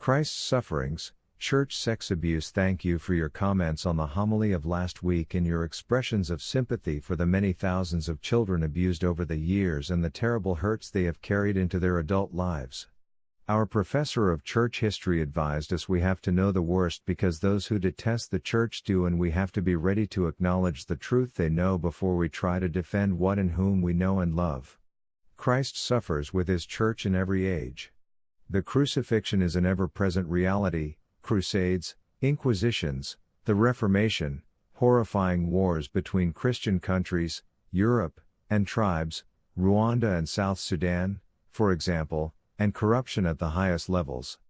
Christ's sufferings, church sex abuse. Thank you for your comments on the homily of last week and your expressions of sympathy for the many thousands of children abused over the years and the terrible hurts they have carried into their adult lives. Our professor of church history advised us we have to know the worst because those who detest the church do, and we have to be ready to acknowledge the truth they know before we try to defend what and whom we know and love. Christ suffers with his church in every age. The crucifixion is an ever-present reality. Crusades, Inquisitions, the Reformation, horrifying wars between Christian countries, Europe, and tribes, Rwanda and South Sudan, for example, and corruption at the highest levels.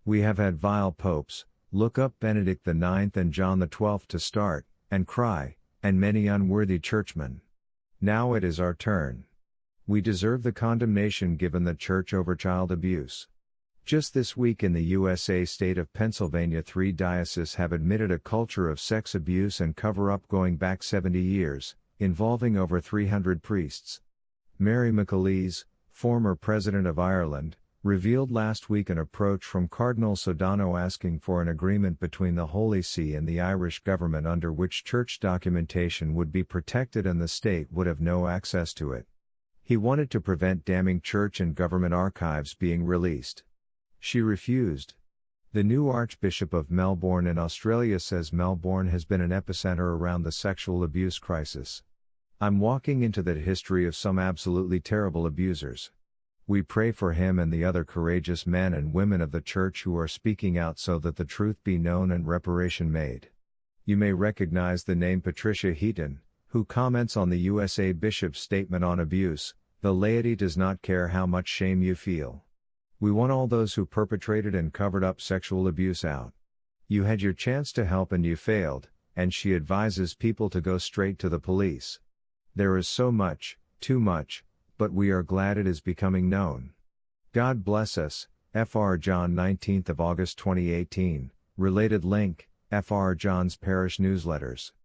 We have had vile popes, look up Benedict the IX and John the XII to start, and cry, and many unworthy churchmen. Now it is our turn. We deserve the condemnation given the church over child abuse. Just this week in the USA state of Pennsylvania, 3 dioceses have admitted a culture of sex abuse and cover-up going back 70 years, involving over 300 priests. Mary McAleese, former President of Ireland, revealed last week an approach from Cardinal Sodano asking for an agreement between the Holy See and the Irish government under which church documentation would be protected and the state would have no access to it. He wanted to prevent damning church and government archives being released. She refused. The new Archbishop of Melbourne in Australia says Melbourne has been an epicenter around the sexual abuse crisis. I'm walking into the history of some absolutely terrible abusers. We pray for him and the other courageous men and women of the church who are speaking out so that the truth be known and reparation made. You may recognize the name Patricia Heaton, who comments on the USA Bishop's statement on abuse. The laity does not care how much shame you feel. We want all those who perpetrated and covered up sexual abuse out. You had your chance to help and you failed, and she advises people to go straight to the police. There is so much, too much, but we are glad it is becoming known. God bless us. Fr. John, 19th of August 2018, related link, Fr. John's Parish Newsletters.